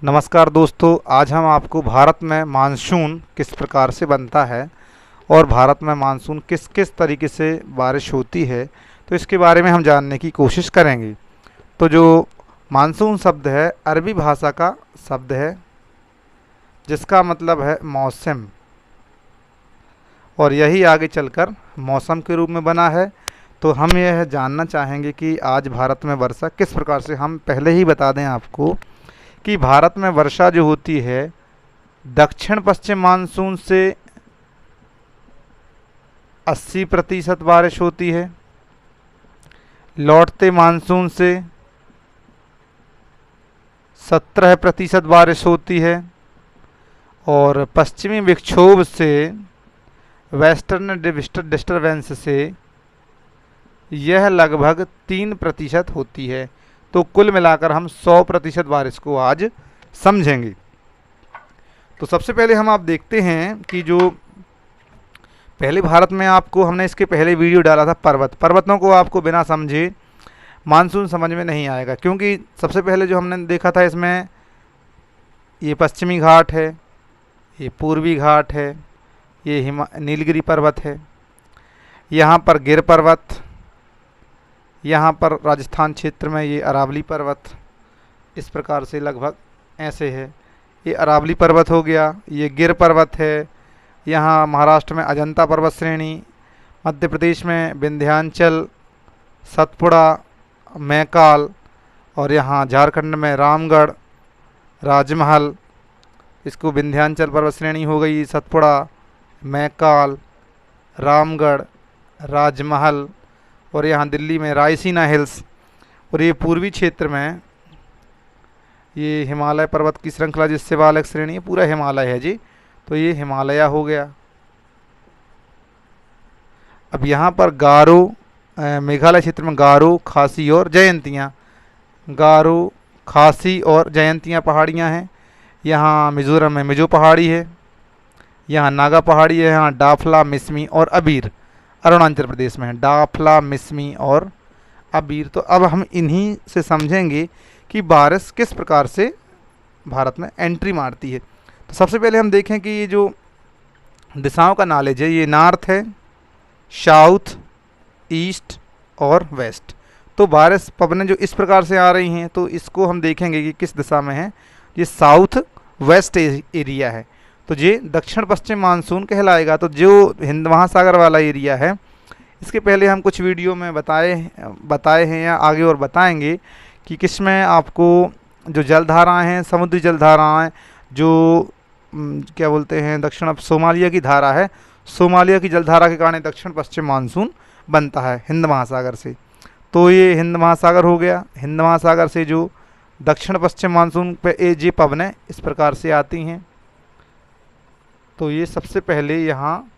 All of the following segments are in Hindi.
नमस्कार दोस्तों, आज हम आपको भारत में मानसून किस प्रकार से बनता है और भारत में मानसून किस किस तरीके से बारिश होती है, तो इसके बारे में हम जानने की कोशिश करेंगे। तो जो मानसून शब्द है अरबी भाषा का शब्द है जिसका मतलब है मौसम, और यही आगे चलकर मौसम के रूप में बना है। तो हम यह जानना चाहेंगे कि आज भारत में वर्षा किस प्रकार से, हम पहले ही बता दें आपको कि भारत में वर्षा जो होती है दक्षिण पश्चिम मानसून से 80% बारिश होती है, लौटते मानसून से 17% बारिश होती है, और पश्चिमी विक्षोभ से वेस्टर्न डिस्टर्बेंस से यह लगभग 3% होती है। तो कुल मिलाकर हम 100% बारिश को आज समझेंगे। तो सबसे पहले हम आप देखते हैं कि जो पहले भारत में आपको हमने इसके पहले वीडियो डाला था पर्वतों को आपको बिना समझे मानसून समझ में नहीं आएगा, क्योंकि सबसे पहले जो हमने देखा था इसमें ये पश्चिमी घाट है, ये पूर्वी घाट है, ये नीलगिरी पर्वत है, यहाँ पर गिर पर्वत, यहाँ पर राजस्थान क्षेत्र में ये अरावली पर्वत, इस प्रकार से लगभग ऐसे है। ये अरावली पर्वत हो गया, ये गिर पर्वत है, यहाँ महाराष्ट्र में अजंता पर्वत श्रेणी, मध्य प्रदेश में विंध्याचल, सतपुड़ा, मैकाल, और यहाँ झारखंड में रामगढ़, राजमहल, इसको विंध्याचल पर्वत श्रेणी हो गई, सतपुड़ा, मैकाल, रामगढ़, राजमहल, और यहाँ दिल्ली में रायसीना हिल्स। और ये पूर्वी क्षेत्र में ये हिमालय पर्वत की श्रृंखला जिससे वालक श्रेणी है, पूरा हिमालय है जी, तो ये हिमालय हो गया। अब यहाँ पर गारो, मेघालय क्षेत्र में गारो, खासी और जयंतियाँ, गारो, खासी और जयंतियाँ पहाड़ियाँ हैं। यहाँ मिजोरम में मिजो पहाड़ी है, यहाँ नागा पहाड़ी है, यहाँ डाफला, मिसमी और अबीर अरुणाचल प्रदेश में है, डाफला, मिसमी और अबीर। तो अब हम इन्हीं से समझेंगे कि बारिश किस प्रकार से भारत में एंट्री मारती है। तो सबसे पहले हम देखें कि ये जो दिशाओं का नॉलेज है, ये नॉर्थ है, साउथ, ईस्ट और वेस्ट। तो बारिश पवनें जो इस प्रकार से आ रही हैं, तो इसको हम देखेंगे कि किस दिशा में है। ये साउथ वेस्ट एरिया है, तो ये दक्षिण पश्चिम मानसून कहलाएगा। तो जो हिंद महासागर वाला एरिया है, इसके पहले हम कुछ वीडियो में बताए हैं या आगे और बताएंगे कि किसमें आपको जो जलधाराएं हैं, समुद्री जलधाराएं, जो क्या बोलते हैं, दक्षिण सोमालिया की धारा है, सोमालिया की जलधारा के कारण दक्षिण पश्चिम मानसून बनता है हिंद महासागर से। तो ये हिंद महासागर हो गया। हिंद महासागर से जो दक्षिण पश्चिम मानसून पे ये पवनें इस प्रकार से आती हैं। तो ये सबसे पहले यहाँ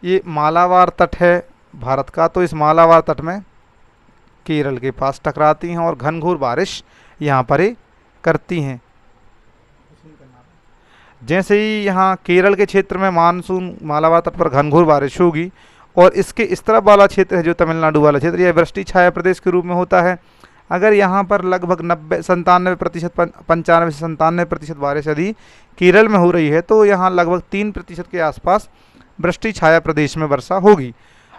ये मालाबार तट है भारत का, तो इस मालाबार तट में केरल के पास टकराती हैं और घनघोर बारिश यहाँ पर ही करती हैं। जैसे ही यहाँ केरल के क्षेत्र में मानसून मालाबार तट पर घनघोर बारिश होगी, और इसके इस तरफ वाला क्षेत्र है जो तमिलनाडु वाला क्षेत्र, यह वृष्टि छाया प्रदेश के रूप में होता है। अगर यहाँ पर लगभग 95% 95 से 97% बारिश यदि केरल में हो रही है, तो यहाँ लगभग 3% के आसपास वृष्टि छाया प्रदेश में वर्षा होगी।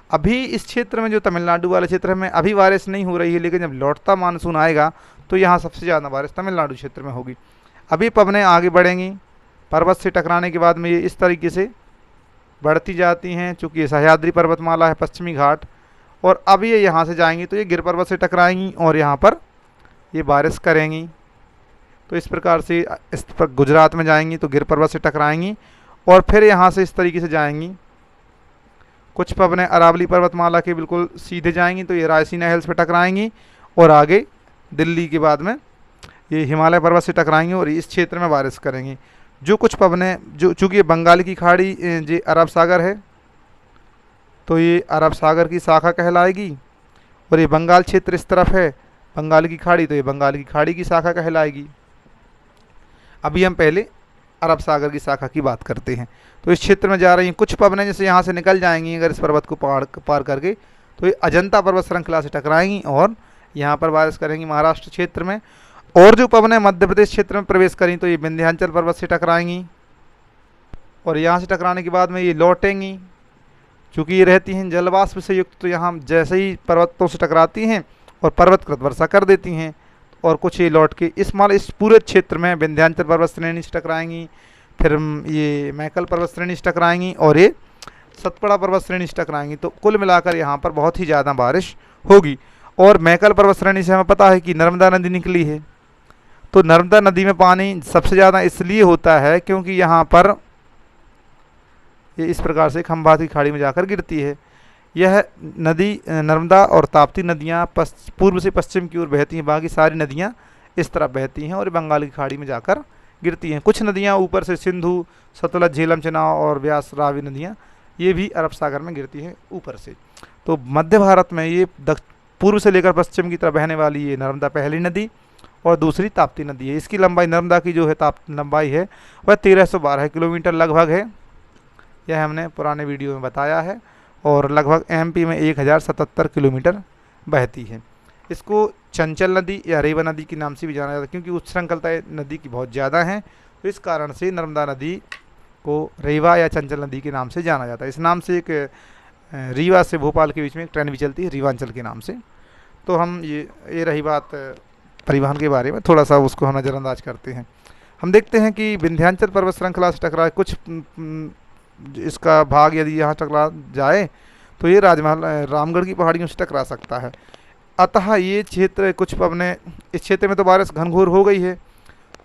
अभी इस क्षेत्र में जो तमिलनाडु वाले क्षेत्र में अभी बारिश नहीं हो रही है, लेकिन जब लौटता मानसून आएगा तो यहाँ सबसे ज़्यादा बारिश तमिलनाडु क्षेत्र में होगी। अभी पवनें आगे बढ़ेंगी, पर्वत से टकराने के बाद में ये इस तरीके से बढ़ती जाती हैं, चूँकि ये सह्याद्री पर्वतमाला है, पश्चिमी घाट, और अब ये यहाँ से जाएंगी तो ये गिर पर्वत से टकराएंगी और यहाँ पर ये बारिश करेंगी। तो इस प्रकार से इस पर गुजरात में जाएंगी तो गिर पर्वत से टकराएंगी, और फिर यहाँ से इस तरीके से जाएंगी। कुछ पवनें अरावली पर्वतमाला के बिल्कुल सीधे जाएंगी तो ये रायसीना हिल्स पर टकराएंगी, और आगे दिल्ली के बाद में ये हिमालय पर्वत से टकराएंगी और इस क्षेत्र में बारिश करेंगी। जो कुछ पवनें जो चूँकि बंगाल की खाड़ी जो अरब सागर है, तो ये अरब सागर की शाखा कहलाएगी, और ये बंगाल क्षेत्र इस तरफ है बंगाल की खाड़ी, तो ये बंगाल की खाड़ी की शाखा कहलाएगी। अभी हम पहले अरब सागर की शाखा की बात करते हैं। तो इस क्षेत्र में जा रही हैं कुछ पवनें, जैसे यहाँ से निकल जाएंगी अगर इस पर्वत को पार करके, तो ये अजंता पर्वत श्रृंखला से टकराएंगी और यहाँ पर बारिश करेंगी महाराष्ट्र क्षेत्र में। और जो पवनें मध्य प्रदेश क्षेत्र में प्रवेश करें तो ये विंध्याचल पर्वत से टकराएंगी और यहाँ से टकराने के बाद में ये लौटेंगी। चूँकि ये रहती हैं जलवाष्प से युक्त, तो यहाँ जैसे ही पर्वतों से टकराती हैं और पर्वतकृत वर्षा कर देती हैं, और कुछ ये लौट के इस पूरे क्षेत्र में विंध्याचल पर्वत श्रेणी से टकराएंगी, फिर ये मैकल पर्वत श्रेणी से टकराएंगी और ये सतपुड़ा पर्वत श्रेणी से टकराएंगी। तो कुल मिलाकर यहाँ पर बहुत ही ज़्यादा बारिश होगी। और मैकल पर्वत श्रेणी से हमें पता है कि नर्मदा नदी निकली है, तो नर्मदा नदी में पानी सबसे ज़्यादा इसलिए होता है क्योंकि यहाँ पर ये इस प्रकार से खंभात की खाड़ी में जाकर गिरती है। यह नदी नर्मदा और ताप्ती नदियाँ पूर्व से पश्चिम की ओर बहती हैं, बाकी सारी नदियाँ इस तरफ बहती हैं और बंगाल की खाड़ी में जाकर गिरती हैं। कुछ नदियाँ ऊपर से सिंधु, सतलज, झेलम, चेनाब और व्यास, रावी नदियाँ ये भी अरब सागर में गिरती हैं ऊपर से। तो मध्य भारत में ये पूर्व से लेकर पश्चिम की तरफ बहने वाली ये नर्मदा पहली नदी और दूसरी ताप्ती नदी है। इसकी लंबाई, नर्मदा की जो है लंबाई है वह 1312 किलोमीटर लगभग है। यह हमने पुराने वीडियो में बताया है। और लगभग एमपी में 1077 किलोमीटर बहती है। इसको चंचल नदी या रेवा नदी के नाम से भी जाना जाता है क्योंकि उच्छृंखलता नदी की बहुत ज़्यादा है, तो इस कारण से नर्मदा नदी को रेवा या चंचल नदी के नाम से जाना जाता है। इस नाम से एक रीवा से भोपाल के बीच में एक ट्रेन भी चलती है रीवांचल के नाम से। तो हम ये रही बात परिवहन के बारे में, थोड़ा सा उसको हम नज़रअंदाज करते हैं। हम देखते हैं कि विंध्याचल पर्वत श्रृंखला से टकरा कुछ इसका भाग यदि यहाँ टकरा जाए तो ये राजमहल रामगढ़ की पहाड़ियों से टकरा सकता है। अतः ये क्षेत्र कुछ पवनें, इस क्षेत्र में तो बारिश घनघोर हो गई है,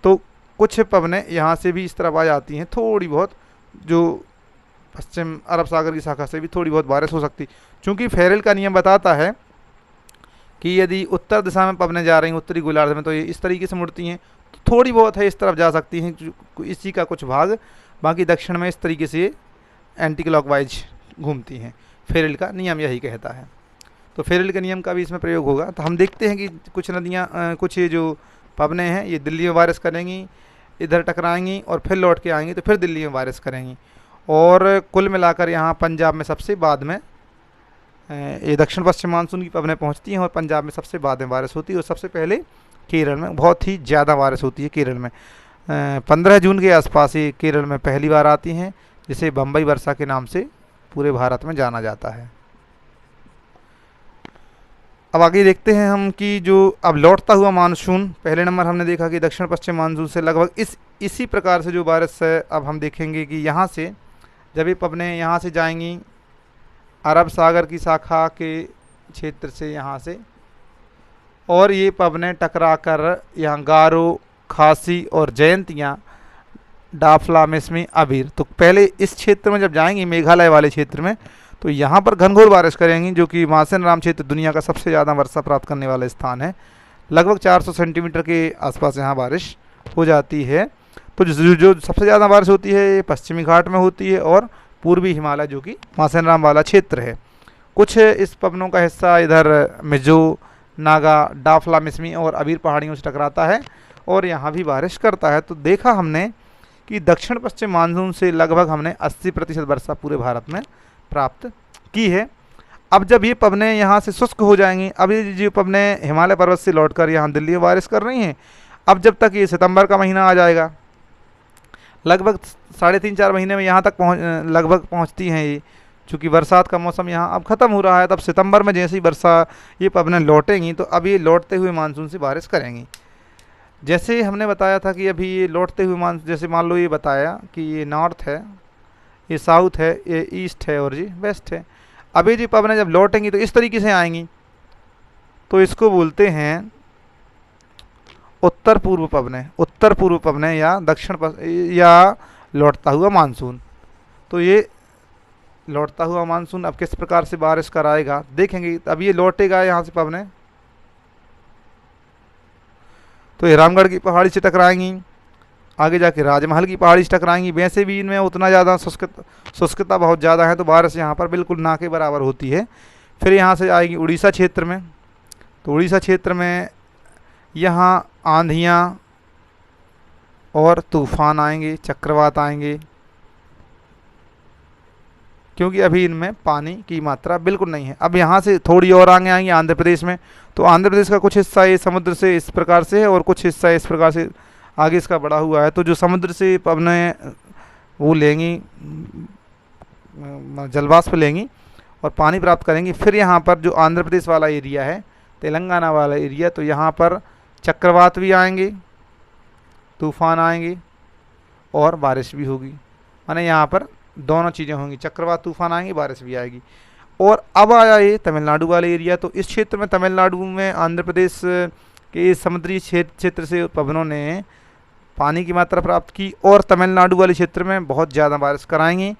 तो कुछ पवनें यहाँ से भी इस तरफ आ जाती हैं थोड़ी बहुत, जो पश्चिम अरब सागर की शाखा से भी थोड़ी बहुत बारिश हो सकती। चूँकि फेरेल का नियम बताता है कि यदि उत्तर दिशा में पवनें जा रही हैं उत्तरी गोलार्ध में, तो ये इस तरीके से मुड़ती हैं, तो थोड़ी बहुत है इस तरफ जा सकती हैं इसी का कुछ भाग, बाकी दक्षिण में इस तरीके से एंटी क्लॉकवाइज घूमती हैं। फेरेल का नियम यही कहता है, तो फेरेल के नियम का भी इसमें प्रयोग होगा। तो हम देखते हैं कि कुछ नदियाँ, कुछ ये जो पवनें हैं ये दिल्ली में बारिश करेंगी, इधर टकराएंगी और फिर लौट के आएंगी तो फिर दिल्ली में बारिश करेंगी। और कुल मिलाकर यहाँ पंजाब में सबसे बाद में ये दक्षिण पश्चिम मानसून की पवनें पहुँचती हैं और पंजाब में सबसे बाद में बारिश होती है। और सबसे पहले केरल में बहुत ही ज़्यादा बारिश होती है। केरल में 15 जून के आसपास ये केरल में पहली बार आती हैं, जिसे बम्बई वर्षा के नाम से पूरे भारत में जाना जाता है। अब आगे देखते हैं हम कि जो अब लौटता हुआ मानसून, पहले नंबर हमने देखा कि दक्षिण पश्चिम मानसून से लगभग इसी प्रकार से जो बारिश है, अब हम देखेंगे कि यहाँ से जब ये पवनें यहाँ से जाएंगी अरब सागर की शाखा के क्षेत्र से यहाँ से, और ये पवनें टकरा कर यहाँ गारो, खासी और जयंतियाँ, डाफला, मिसमी, अबीर, तो पहले इस क्षेत्र में जब जाएंगी मेघालय वाले क्षेत्र में, तो यहाँ पर घनघोर बारिश करेंगी, जो कि मासेन राम क्षेत्र दुनिया का सबसे ज़्यादा वर्षा प्राप्त करने वाला स्थान है। लगभग 400 सेंटीमीटर के आसपास यहाँ बारिश हो जाती है। तो जो सबसे ज़्यादा बारिश होती है ये पश्चिमी घाट में होती है और पूर्वी हिमालय, जो कि मासेन राम वाला क्षेत्र है। कुछ इस पवनों का हिस्सा इधर मिजो, नागा, डाफला, मिसमी और अबीर पहाड़ियों से टकराता है और यहाँ भी बारिश करता है। तो देखा हमने कि दक्षिण पश्चिम मानसून से लगभग हमने 80% वर्षा पूरे भारत में प्राप्त की है। अब जब ये पवनें यहाँ से शुष्क हो जाएंगी, अब ये जो पवनें हिमालय पर्वत से लौटकर यहाँ दिल्ली में बारिश कर रही हैं, अब जब तक ये सितंबर का महीना आ जाएगा, लगभग 3.5-4 महीने में यहाँ तक लगभग पहुँचती हैं ये। चूँकि बरसात का मौसम यहाँ अब ख़त्म हो रहा है, तब सितंबर में जैसे ही वर्षा ये पवनें लौटेंगी तो अब ये लौटते हुए मानसून से बारिश करेंगी। जैसे हमने बताया था कि अभी ये लौटते हुए मानसून, जैसे मान लो ये बताया कि ये नॉर्थ है, ये साउथ है, ये ईस्ट है और जी वेस्ट है। अभी जी पवनें जब लौटेंगी तो इस तरीके से आएंगी, तो इसको बोलते हैं उत्तर पूर्व पवनें या दक्षिण या लौटता हुआ मानसून। तो ये लौटता हुआ मानसून अब किस प्रकार से बारिश कराएगा देखेंगे। अब ये लौटेगा यहाँ से पवनें, तो ये रामगढ़ की पहाड़ी से टकराएंगी, आगे जाके राजमहल की पहाड़ी से टकराएंगी। वैसे भी इनमें उतना ज़्यादा शुष्कता बहुत ज़्यादा है, तो बारिश यहाँ पर बिल्कुल ना के बराबर होती है। फिर यहाँ से आएगी उड़ीसा क्षेत्र में, तो उड़ीसा क्षेत्र में यहाँ आंधियाँ और तूफान आएंगे, चक्रवात आएंगे, क्योंकि अभी इनमें पानी की मात्रा बिल्कुल नहीं है। अब यहाँ से थोड़ी और आगे आएंगे आंध्र प्रदेश में, तो आंध्र प्रदेश का कुछ हिस्सा ये समुद्र से इस प्रकार से है और कुछ हिस्सा इस प्रकार से आगे इसका बढ़ा हुआ है। तो जो समुद्र से पवनें वो लेंगी, जलवाष्प लेंगी और पानी प्राप्त करेंगी। फिर यहाँ पर जो आंध्र प्रदेश वाला एरिया है, तेलंगाना वाला एरिया, तो यहाँ पर चक्रवात भी आएंगे, तूफान आएंगे और बारिश भी होगी। माने यहाँ पर दोनों चीज़ें होंगी, चक्रवात तूफान आएंगे, बारिश भी आएगी। और अब आया ये तमिलनाडु वाले एरिया। तो इस क्षेत्र में, तमिलनाडु में आंध्र प्रदेश के समुद्री क्षेत्र से पवनों ने पानी की मात्रा प्राप्त की और तमिलनाडु वाले क्षेत्र में बहुत ज़्यादा बारिश कराएंगे,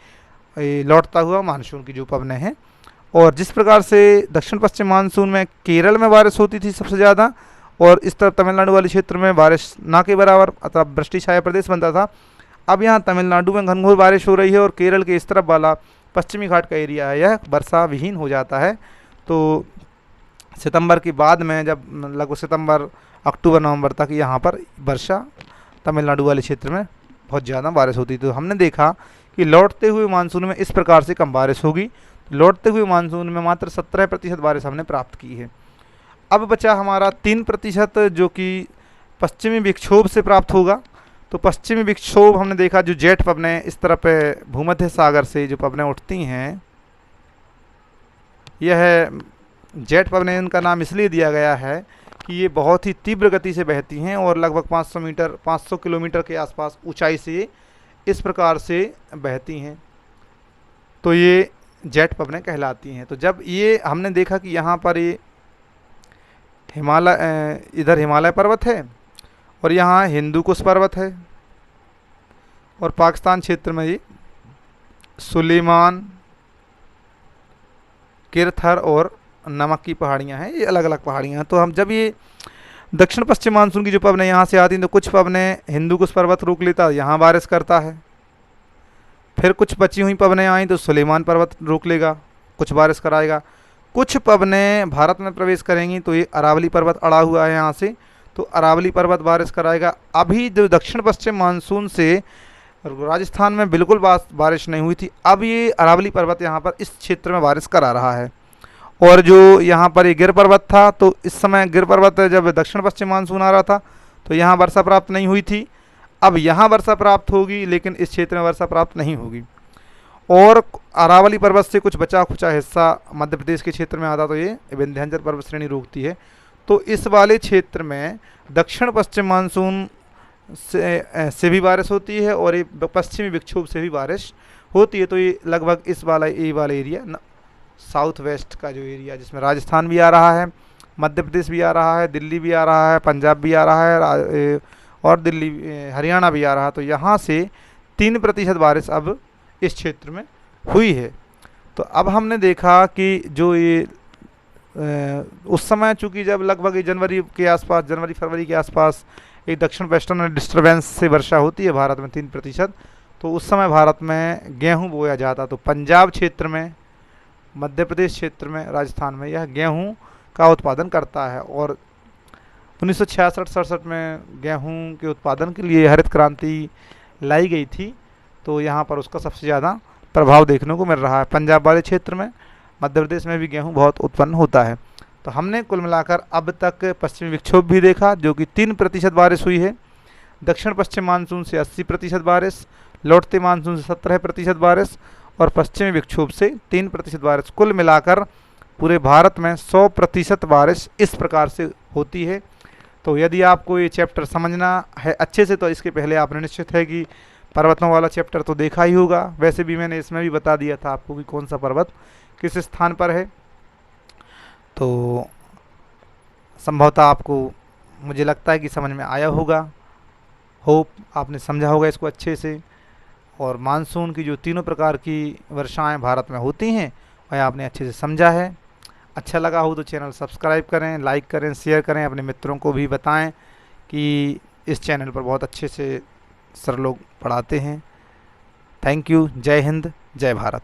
लौटता हुआ मानसून की जो पवनें हैं। और जिस प्रकार से दक्षिण पश्चिम मानसून में केरल में बारिश होती थी सबसे ज़्यादा, और इस तरफ तमिलनाडु वाले क्षेत्र में बारिश ना के बराबर अथवा वृष्टि छाया प्रदेश बनता था, अब यहाँ तमिलनाडु में घनघोर बारिश हो रही है और केरल के इस तरफ वाला पश्चिमी घाट का एरिया है यह वर्षा विहीन हो जाता है। तो सितंबर के बाद में, जब लगभग सितंबर अक्टूबर नवंबर तक यहाँ पर वर्षा तमिलनाडु वाले क्षेत्र में बहुत ज़्यादा बारिश होती। तो हमने देखा कि लौटते हुए मानसून में इस प्रकार से कम बारिश होगी। लौटते हुए मानसून में मात्र 17% बारिश हमने प्राप्त की है। अब बचा हमारा 3% जो कि पश्चिमी विक्षोभ से प्राप्त होगा। तो पश्चिमी विक्षोभ हमने देखा, जो जेट पवनें इस तरफ भूमध्य सागर से जो पवनें उठती हैं, यह जेट पवनें, इनका नाम इसलिए दिया गया है कि ये बहुत ही तीव्र गति से बहती हैं और लगभग 500 किलोमीटर के आसपास ऊंचाई से इस प्रकार से बहती हैं। तो ये जेट पवनें कहलाती हैं। तो जब ये हमने देखा कि यहाँ पर ये इधर हिमालय पर्वत है और यहाँ हिंदू कुश पर्वत है और पाकिस्तान क्षेत्र में ये सुलेमान, किरथर और नमक की पहाड़ियाँ हैं, ये अलग अलग पहाड़ियाँ हैं। तो हम जब ये दक्षिण पश्चिम मानसून की जो पवनें यहाँ से आती हैं, तो कुछ पवनें हिंदू कुश पर्वत रोक लेता, यहाँ बारिश करता है। फिर कुछ बची हुई पवनें आई तो सुलेमान पर्वत रोक लेगा, कुछ बारिश कराएगा। कुछ पवनें भारत में प्रवेश करेंगी तो ये अरावली पर्वत अड़ा हुआ है यहाँ से, तो अरावली पर्वत बारिश कराएगा। अभी जो दक्षिण पश्चिम मानसून से राजस्थान में बिल्कुल बारिश नहीं हुई थी, अब ये अरावली पर्वत यहाँ पर इस क्षेत्र में बारिश करा रहा है। और जो यहाँ पर ये गिर पर्वत था, तो इस समय गिर पर्वत जब दक्षिण पश्चिम मानसून आ रहा था तो यहाँ वर्षा प्राप्त नहीं हुई थी। अब यहाँ वर्षा प्राप्त होगी, लेकिन इस क्षेत्र में वर्षा प्राप्त नहीं होगी। और अरावली पर्वत से कुछ बचा खुचा हिस्सा मध्य प्रदेश के क्षेत्र में आता, तो ये विंध्याचल पर्वत श्रेणी रोकती है। तो इस वाले क्षेत्र में दक्षिण पश्चिम मानसून से भी बारिश होती है और ये पश्चिमी विक्षोभ से भी बारिश होती है। तो ये लगभग इस वाला एरिया साउथ वेस्ट का जो एरिया, जिसमें राजस्थान भी आ रहा है, मध्य प्रदेश भी आ रहा है, दिल्ली भी आ रहा है, पंजाब भी आ रहा है और दिल्ली हरियाणा भी आ रहा है। तो यहाँ से 3% बारिश अब इस क्षेत्र में हुई है। तो अब हमने देखा कि जो ये उस समय, चूँकि जब लगभग जनवरी फरवरी के आसपास एक दक्षिण वेस्टर्न डिस्टर्बेंस से वर्षा होती है भारत में 3%, तो उस समय भारत में गेहूं बोया जाता। तो पंजाब क्षेत्र में, मध्य प्रदेश क्षेत्र में, राजस्थान में यह गेहूं का उत्पादन करता है। और 1966-67 में गेहूं के उत्पादन के लिए हरित क्रांति लाई गई थी, तो यहाँ पर उसका सबसे ज़्यादा प्रभाव देखने को मिल रहा है। पंजाब वाले क्षेत्र में, मध्य प्रदेश में भी गेहूं बहुत उत्पन्न होता है। तो हमने कुल मिलाकर अब तक पश्चिमी विक्षोभ भी देखा जो कि 3% बारिश हुई है, दक्षिण पश्चिम मानसून से 80% बारिश, लौटते मानसून से 17% बारिश और पश्चिमी विक्षोभ से 3% बारिश। कुल मिलाकर पूरे भारत में 100% बारिश इस प्रकार से होती है। तो यदि आपको ये चैप्टर समझना है अच्छे से, तो इसके पहले आपने निश्चित है कि पर्वतों वाला चैप्टर तो देखा ही होगा। वैसे भी मैंने इसमें भी बता दिया था आपको कि कौन सा पर्वत किस स्थान पर है। तो संभवतः आपको, मुझे लगता है कि समझ में आया होगा। होप आपने समझा होगा इसको अच्छे से। और मानसून की जो तीनों प्रकार की वर्षाएं भारत में होती हैं वह आपने अच्छे से समझा है। अच्छा लगा हो तो चैनल सब्सक्राइब करें, लाइक करें, शेयर करें, अपने मित्रों को भी बताएं कि इस चैनल पर बहुत अच्छे से सर लोग पढ़ाते हैं। Thank you. जय हिंद, जय भारत।